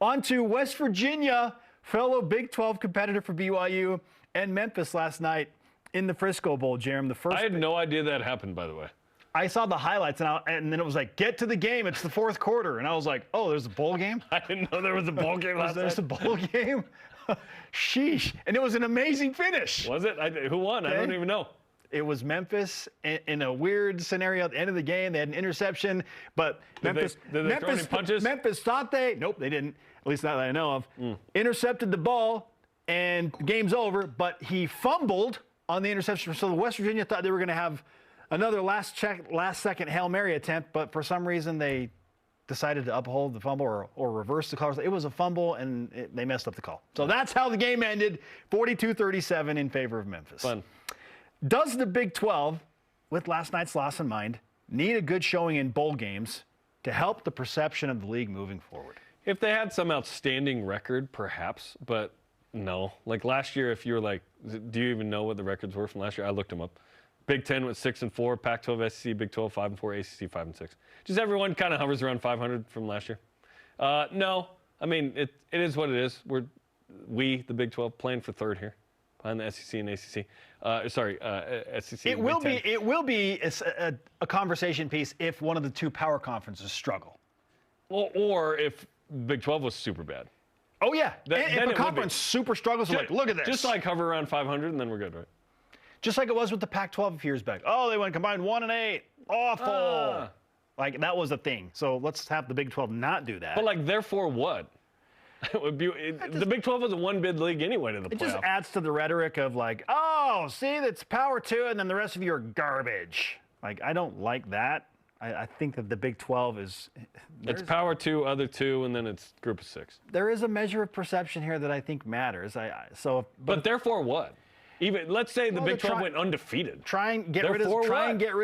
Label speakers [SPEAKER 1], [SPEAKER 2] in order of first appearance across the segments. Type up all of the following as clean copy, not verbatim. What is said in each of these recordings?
[SPEAKER 1] On to West Virginia, fellow Big 12 competitor for BYU and Memphis last night in the Frisco Bowl, Jarom.
[SPEAKER 2] I had no idea that happened, by the way.
[SPEAKER 1] I saw the highlights, and then it was like, get to the game. It's the fourth quarter. And I was like, oh, there's a bowl game?
[SPEAKER 2] I didn't know there was a bowl game last night.
[SPEAKER 1] There's a bowl game? Sheesh. And it was an amazing finish.
[SPEAKER 2] Was it? Who won? Okay. I don't even know.
[SPEAKER 1] It was Memphis in a weird scenario at the end of the game. They had an interception, but
[SPEAKER 2] Did they throw any punches?
[SPEAKER 1] Memphis thought nope, they didn't, at least not that I know of. Intercepted the ball, and the game's over, but he fumbled on the interception. So the West Virginia thought they were going to have another last-second Hail Mary attempt, but for some reason they decided to uphold the fumble or reverse the call. It was a fumble, and they messed up the call. So that's how the game ended, 42-37 in favor of Memphis.
[SPEAKER 2] Fun.
[SPEAKER 1] Does the Big 12, with last night's loss in mind, need a good showing in bowl games to help the perception of the league moving forward?
[SPEAKER 2] If they had some outstanding record, perhaps, but no. Like last year, if you were like, do you even know what the records were from last year? I looked them up. Big 10 was 6-4, Pac-12, SEC, Big 12 5-4, ACC 5-6. Just everyone kind of hovers around 500 from last year. No, I mean it is what it is. We the Big 12 playing for third here, behind the SEC and ACC. SEC.
[SPEAKER 1] It will be a conversation piece if one of the two power conferences struggle.
[SPEAKER 2] Well, or if Big 12 was super bad.
[SPEAKER 1] Oh yeah, if a conference super struggles, like look at this.
[SPEAKER 2] Just like hover around 500, and then we're good, right?
[SPEAKER 1] Just like it was with the Pac-12 a few years back. Oh, they went combined 1-8. Awful. Like that was a thing. So let's have the Big 12 not do that.
[SPEAKER 2] But like, therefore what? It would be the Big 12 was a one-bid league anyway to the playoff.
[SPEAKER 1] It just adds to the rhetoric of like, oh, see, that's power to it, and then the rest of you are garbage. Like, I don't like that. I think that the Big 12 is...
[SPEAKER 2] It's power two, other two, and then it's group of six.
[SPEAKER 1] There is a measure of perception here that I think matters.
[SPEAKER 2] But therefore what? Even let's say the Big 12 went undefeated.
[SPEAKER 1] Try and get rid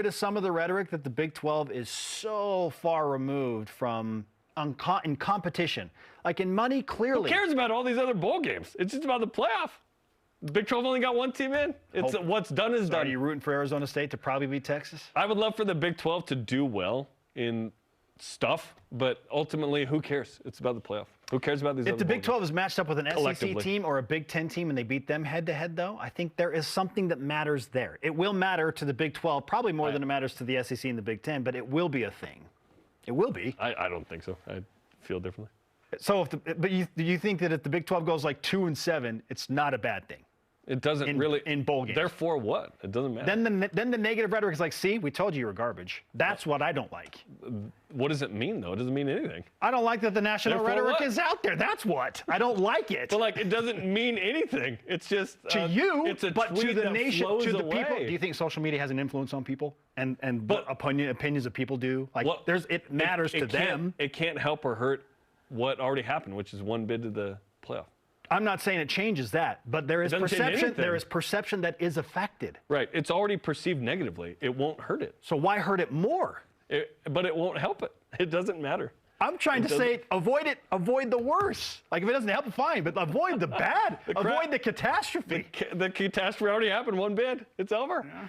[SPEAKER 1] of some of the rhetoric that the Big 12 is so far removed from in competition. Like in money, clearly.
[SPEAKER 2] Who cares about all these other bowl games? It's just about the playoff. The Big 12 only got one team in. What's done is done.
[SPEAKER 1] Are you rooting for Arizona State to probably beat Texas?
[SPEAKER 2] I would love for the Big 12 to do well in stuff, but ultimately, who cares? It's about the playoff. Who cares about these other
[SPEAKER 1] If the Big 12
[SPEAKER 2] games?
[SPEAKER 1] is matched up with an SEC team or a Big 10 team and they beat them head-to-head, though, I think there is something that matters there. It will matter to the Big 12, probably more than it matters to the SEC and the Big 10, but it will be a thing. It will be.
[SPEAKER 2] I don't think so. I feel differently.
[SPEAKER 1] So, do you think that if the Big 12 goes like 2-7, it's not a bad thing?
[SPEAKER 2] It doesn't really
[SPEAKER 1] in bowl games.
[SPEAKER 2] Therefore, what? It doesn't matter.
[SPEAKER 1] Then the negative rhetoric is like, see, we told you you were garbage. That's what I don't like.
[SPEAKER 2] What does it mean though? It doesn't mean anything.
[SPEAKER 1] I don't like that the national rhetoric is out there. That's what I don't like it.
[SPEAKER 2] But like, it doesn't mean anything. It's just
[SPEAKER 1] to you,
[SPEAKER 2] it's a
[SPEAKER 1] but
[SPEAKER 2] tweet
[SPEAKER 1] to the
[SPEAKER 2] that
[SPEAKER 1] nation,
[SPEAKER 2] flows
[SPEAKER 1] to the
[SPEAKER 2] away.
[SPEAKER 1] people. Do you think social media has an influence on people and what opinions of people do? Like, it matters to them.
[SPEAKER 2] It can't help or hurt what already happened, which is one bid to the playoff.
[SPEAKER 1] I'm not saying it changes that, but there is perception. There is perception that is affected.
[SPEAKER 2] Right. It's already perceived negatively. It won't hurt it.
[SPEAKER 1] So why hurt it more?
[SPEAKER 2] But it won't help it. It doesn't matter.
[SPEAKER 1] I'm trying to say avoid it. Avoid the worse. Like if it doesn't help, fine. But avoid the bad. Avoid the catastrophe.
[SPEAKER 2] The catastrophe already happened. One bid. It's over.
[SPEAKER 1] Yeah.